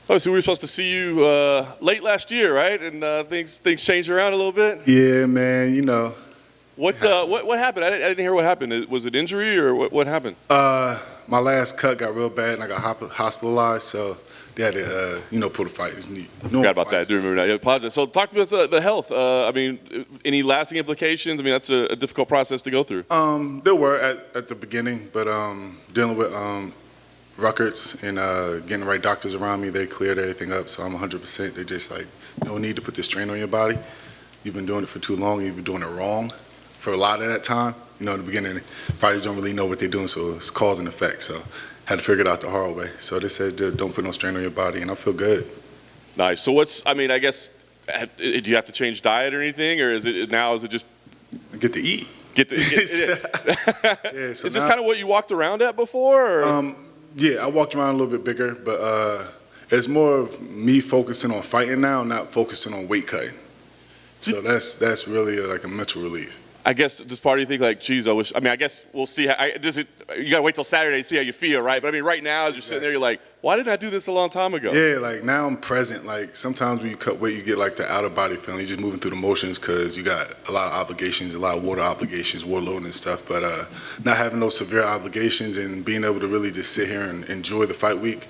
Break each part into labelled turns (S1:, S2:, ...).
S1: Oh, so we were supposed to see you late last year, right? And things changed around a little bit.
S2: Yeah, man. You know.
S1: What happened? I didn't hear what happened. Was it injury or what happened?
S2: My last cut got real bad, and I got hospitalized. So they had to, pull the fight.
S1: I forgot about that. I do remember that. I apologize. So talk to me about the health. I mean, any lasting implications? I mean, that's a difficult process to go through.
S2: There were at the beginning, but dealing with records and getting the right doctors around me, they cleared everything up. So I'm 100%. They're just like, no need to put this strain on your body. You've been doing it for too long. You've been doing it wrong for a lot of that time. In the beginning, fighters don't really know what they're doing, so it's cause and effect. So had to figure it out the hard way. So they said, don't put no strain on your body, and I feel good.
S1: Nice. So I guess, do you have to change diet or anything, or is it just
S2: get to eat?
S1: Yeah, so is this kind of what you walked around at before? Or?
S2: Yeah, I walked around a little bit bigger, but it's more of me focusing on fighting now, not focusing on weight cutting. So that's really like a mental relief.
S1: I guess, does part of you think like, geez, I guess we'll see. You got to wait till Saturday to see how you feel, right? But I mean, right now, as you're sitting there, you're like, why didn't I do this a long time ago?
S2: Yeah, like now I'm present. Like sometimes when you cut weight, you get like the out of body feeling. You're just moving through the motions because you got a lot of obligations, a lot of water obligations, water loading and stuff. But not having those severe obligations and being able to really just sit here and enjoy the fight week,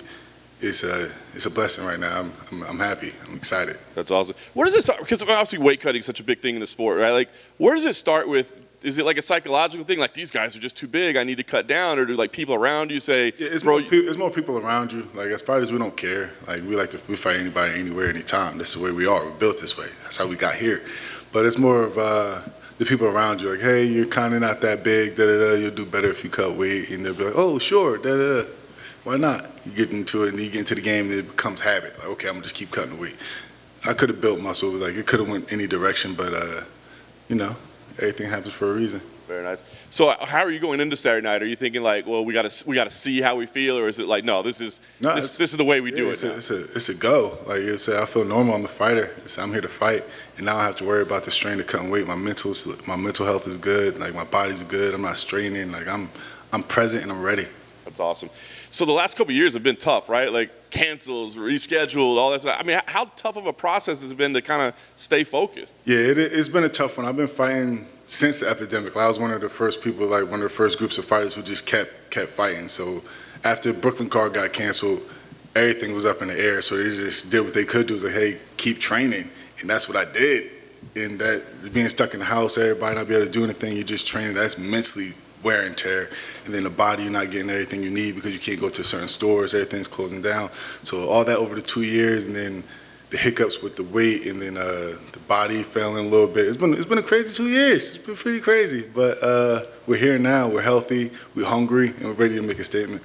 S2: it's a blessing right now. I'm happy. I'm excited.
S1: That's awesome. Where does it start? Because obviously weight cutting is such a big thing in the sport, right? Like, where does it start with? Is it like a psychological thing? Like, these guys are just too big, I need to cut down? Or do like people around you say,
S2: yeah, it's more people around you. Like as fighters, we don't care. Like we fight anybody, anywhere, anytime. That's the way we are. We're built this way. That's how we got here. But it's more of the people around you. Like, hey, you're kind of not that big. You'll do better if you cut weight. And they'll be like, oh, sure. Why not? You get into it and you get into the game and it becomes habit. Like, okay, I'm gonna just keep cutting the weight. I could have built muscle. Like it could have went any direction, but everything happens for a reason.
S1: Very nice. So how are you going into Saturday night? Are you thinking like, well, we got to see how we feel, or is it like, no, this is the way we do it?
S2: It's a go. Like I feel normal. I'm a fighter. I'm here to fight, and now I have to worry about the strain of cutting weight. My mental health is good. Like my body's good. I'm not straining. Like I'm present and I'm ready.
S1: That's awesome. So the last couple of years have been tough, right? Like cancels, rescheduled, all that stuff. I mean, how tough of a process has it been to kind of stay focused?
S2: Yeah, it's been a tough one. I've been fighting since the epidemic. I was one of the first people, like one of the first groups of fighters who just kept fighting. So after Brooklyn card got canceled, everything was up in the air. So they just did what they could do. It was like, hey, keep training. And that's what I did. And that being stuck in the house, everybody not be able to do anything, you're just training. That's mentally wear and tear, and then the body, you're not getting everything you need because you can't go to certain stores, everything's closing down. So all that over the 2 years, and then the hiccups with the weight, and then the body failing a little bit. It's been a crazy 2 years. It's been pretty crazy, but we're here now. We're healthy, we're hungry, and we're ready to make a statement.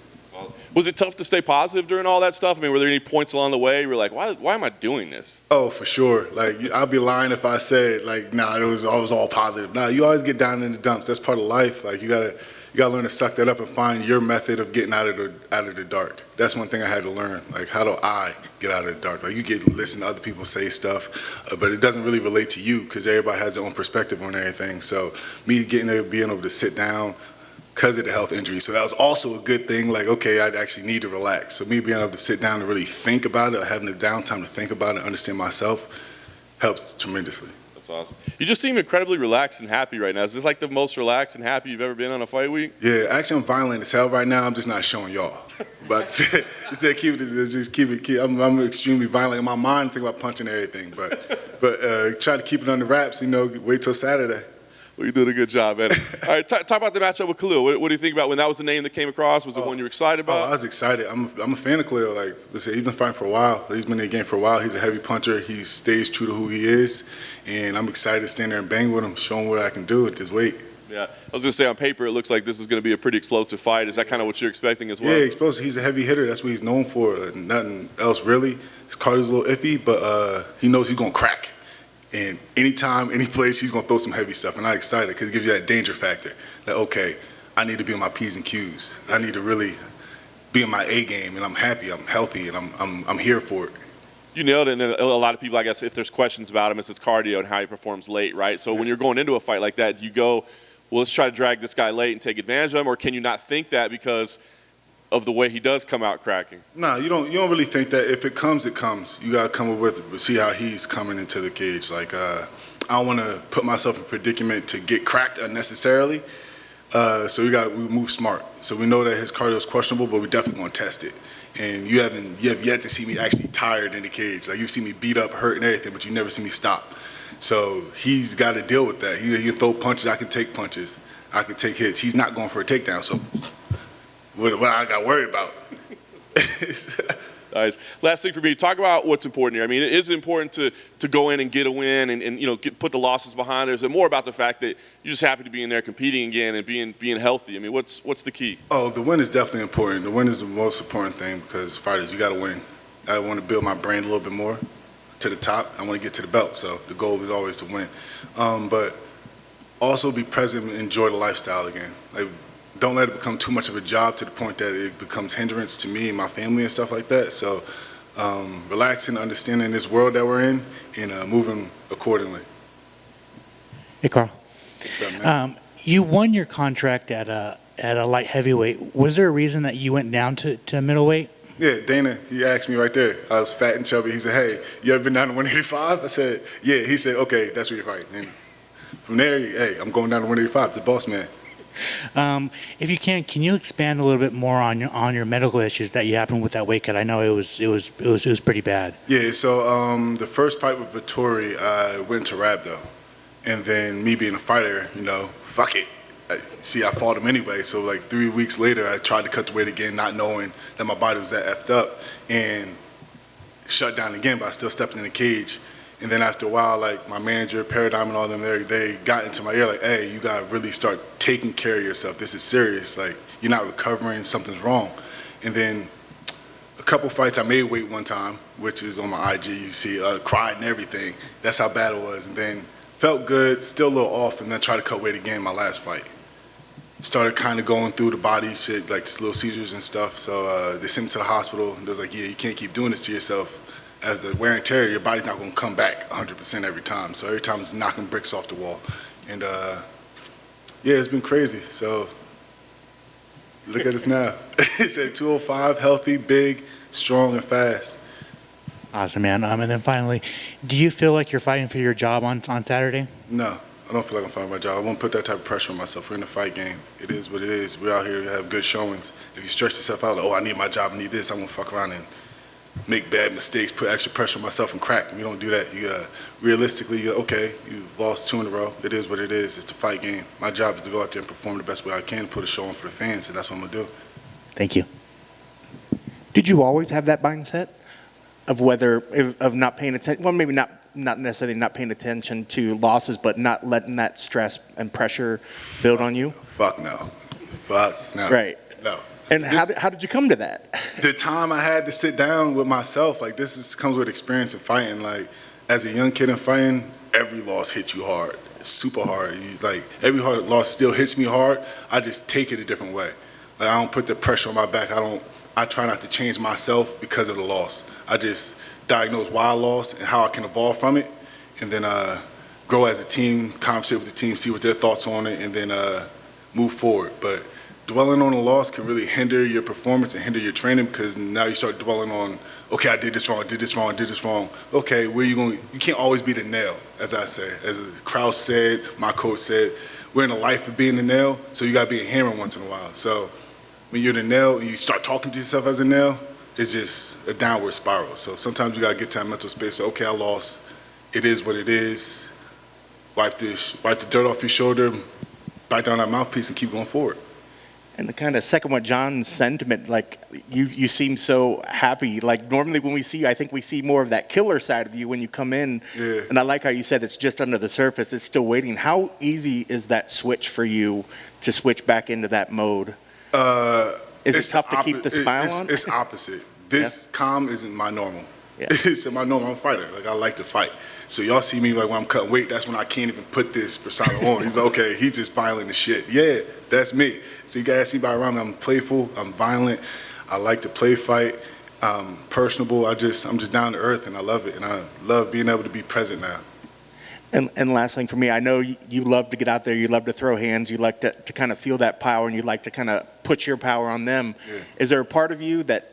S1: Was it tough to stay positive during all that stuff? I mean, were there any points along the way you were like, why am I doing this?
S2: Oh, for sure. Like, I'd be lying if I said, like, nah, it was all positive. Nah, you always get down in the dumps. That's part of life. Like, you gotta learn to suck that up and find your method of getting out of the dark. That's one thing I had to learn. Like, how do I get out of the dark? Like, you get to listen to other people say stuff, but it doesn't really relate to you because everybody has their own perspective on everything. So me getting there, being able to sit down, because of the health injury. So that was also a good thing. Like, okay, I'd actually need to relax. So me being able to sit down and really think about it, having the downtime to think about it, understand myself, helps tremendously.
S1: That's awesome. You just seem incredibly relaxed and happy right now. Is this like the most relaxed and happy you've ever been on a fight week?
S2: Yeah, actually I'm violent as hell right now. I'm just not showing y'all. But I'm extremely violent in my mind, think about punching everything. But try to keep it under wraps, wait till Saturday.
S1: Well, you're doing a good job, man. All right, talk about the matchup with Khalil. What do you think about when that was the name that came across? Was it one you were excited about?
S2: I was excited. I'm a fan of Khalil. Like, listen, he's been fighting for a while. He's been in the game for a while. He's a heavy puncher. He stays true to who he is. And I'm excited to stand there and bang with him, show him what I can do with his weight.
S1: Yeah, I was going to say, on paper, it looks like this is going to be a pretty explosive fight. Is that kind of what you're expecting as well?
S2: Yeah, explosive. He's a heavy hitter. That's what he's known for. Nothing else, really. His cardio's a little iffy, but he knows he's going to crack. And anytime, any place, he's going to throw some heavy stuff. And I'm excited because it gives you that danger factor. That, okay, I need to be on my P's and Q's. I need to really be in my A game, and I'm happy, I'm healthy, and I'm here for it.
S1: You nailed it. And a lot of people, I guess, if there's questions about him, it's his cardio and how he performs late, right? So when you're going into a fight like that, you go, well, let's try to drag this guy late and take advantage of him, or can you not think that because of the way he does come out cracking.
S2: Nah, you don't really think that. If it comes, it comes. You gotta come up with it, see how he's coming into the cage. Like I don't want to put myself in a predicament to get cracked unnecessarily. So we move smart. So we know that his cardio is questionable, but we definitely gonna test it. And you have yet to see me actually tired in the cage. Like, you see me beat up, hurt, and everything, but you never see me stop. So he's got to deal with that. He can throw punches. I can take punches. I can take hits. He's not going for a takedown. So what I got to worry about?
S1: Nice. Last thing for me, talk about what's important here. I mean, it is important to go in and get a win and put the losses behind us. And more about the fact that you're just happy to be in there competing again and being healthy. I mean, what's the key?
S2: Oh, the win is definitely important. The win is the most important thing, because fighters, you got to win. I want to build my brain a little bit more to the top. I want to get to the belt. So the goal is always to win. But also be present and enjoy the lifestyle again. Like, don't let it become too much of a job to the point that it becomes hindrance to me and my family and stuff like that. So relaxing, understanding this world that we're in, and moving accordingly.
S3: Hey, Karl.
S2: What's up, man?
S3: You won your contract at a light heavyweight. Was there a reason that you went down to middleweight?
S2: Yeah, Dana, he asked me right there. I was fat and chubby. He said, hey, you ever been down to 185? I said, yeah. He said, okay, that's where you're fighting. And from there, hey, I'm going down to 185, the boss man.
S3: If you can you expand a little bit more on your medical issues that you happened with that weight cut? I know it was pretty bad.
S2: Yeah, so the first fight with Vittori, I went to rhabdo. And then me being a fighter, fuck it. I fought him anyway. So like 3 weeks later, I tried to cut the weight again, not knowing that my body was that effed up, and shut down again, but I still stepped in the cage. And then after a while, like my manager, Paradigm, and all them, they got into my ear like, hey, you gotta really start taking care of yourself. This is serious. Like, you're not recovering, something's wrong. And then a couple fights, I made weight one time, which is on my IG. You see, cried and everything. That's how bad it was. And then felt good, still a little off, and then tried to cut weight again my last fight. Started kind of going through the body shit, like this little seizures and stuff. So they sent me to the hospital. And they was like, yeah, you can't keep doing this to yourself. As the wear and tear, your body's not going to come back 100% every time. So every time it's knocking bricks off the wall. And yeah, it's been crazy. So look at us now. It's at 205, healthy, big, strong, and fast.
S3: Awesome, man. And then finally, do you feel like you're fighting for your job on Saturday?
S2: No, I don't feel like I'm fighting my job. I won't put that type of pressure on myself. We're in a fight game. It is what it is. We're out here to have good showings. If you stretch yourself out, like, oh, I need my job, I need this, I'm going to fuck around and make bad mistakes, put extra pressure on myself and crack. You don't do that. You realistically, okay, you've lost 2 in a row. It is what it is. It's the fight game. My job is to go out there and perform the best way I can, put a show on for the fans, and that's what I'm going to do.
S3: Thank you.
S4: Did you always have that mindset of not paying attention? Well, maybe not necessarily not paying attention to losses, but not letting that stress and pressure build on you?
S2: Fuck no. Fuck no.
S4: Right.
S2: No.
S4: And how did you come to that?
S2: The time I had to sit down with myself, like, comes with experience in fighting. Like, as a young kid in fighting, every loss hits you hard. It's super hard. Like, every hard loss still hits me hard. I just take it a different way. Like, I don't put the pressure on my back. I try not to change myself because of the loss. I just diagnose why I lost and how I can evolve from it, and then grow as a team, conversate with the team, see what their thoughts on it, and then move forward. But dwelling on a loss can really hinder your performance and hinder your training, because now you start dwelling on, okay, I did this wrong, did this wrong, did this wrong. Okay, where you going? You can't always be the nail, as I say. As Kraus said, my coach said, we're in a life of being the nail, so you got to be a hammer once in a while. So when you're the nail and you start talking to yourself as a nail, it's just a downward spiral. So sometimes you got to get to that mental space. So, okay, I lost. It is what it is. Wipe the dirt off your shoulder, bite down that mouthpiece, and keep going forward.
S4: And the kind of second one, John's sentiment, like you seem so happy. Like normally when we see you, I think we see more of that killer side of you when you come in.
S2: Yeah.
S4: And I like how you said it's just under the surface. It's still waiting. How easy is that switch for you to switch back into that mode? Is it tough to keep the smile on?
S2: It's opposite. This calm isn't my normal.
S4: Yeah.
S2: It's my normal. I'm a fighter. Like, I like to fight. So y'all see me like when I'm cutting weight, that's when I can't even put this persona on. You're like, okay, he's just violent as shit. Yeah, that's me. So you guys see by around me, I'm playful, I'm violent, I like to play fight, personable. I'm just down to earth, and I love it, and I love being able to be present now.
S4: And last thing for me, I know you love to get out there, you love to throw hands, you like to kind of feel that power, and you like to kind of put your power on them.
S2: Yeah.
S4: Is there a part of you that,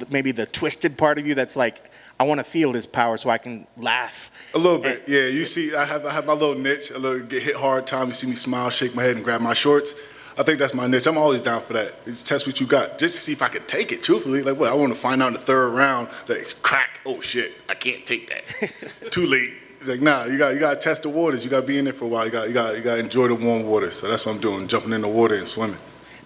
S4: maybe the twisted part of you that's like, I want to feel this power so I can laugh?
S2: A little bit, yeah. You see, I have my little niche. Get hit hard time. You see me smile, shake my head, and grab my shorts. I think that's my niche. I'm always down for that. Just test what you got, just to see if I can take it. Truthfully, like what I want to find out in the third round. That crack. Oh shit, I can't take that. Too late. Like nah, you got to test the waters. You got to be in there for a while. You got to enjoy the warm water. So that's what I'm doing, jumping in the water and swimming.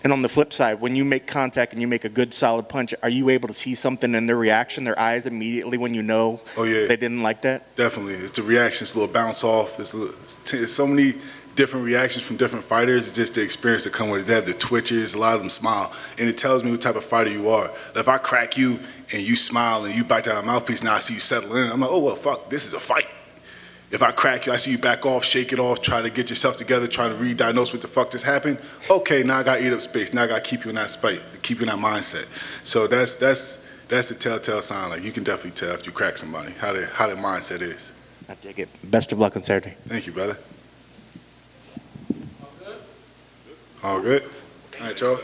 S4: And on the flip side, when you make contact and you make a good solid punch, are you able to see something in their reaction, their eyes immediately when you know they didn't like that?
S2: Definitely. It's the reactions, a little bounce off. It's so many different reactions from different fighters. It's just the experience that come with it. They have the twitches, a lot of them smile. And it tells me what type of fighter you are. If I crack you and you smile and you bite down a mouthpiece, now I see you settle in. I'm like, oh, well, fuck, this is a fight. If I crack you, I see you back off, shake it off, try to get yourself together, try to re-diagnose what the fuck just happened. Okay, now I got to eat up space. Now I got to keep you in that spite, keep you in that mindset. So that's the telltale sign. Like you can definitely tell if you crack somebody how their mindset is.
S4: I dig it. Best of luck on Saturday.
S2: Thank you, brother. All good? All right, y'all.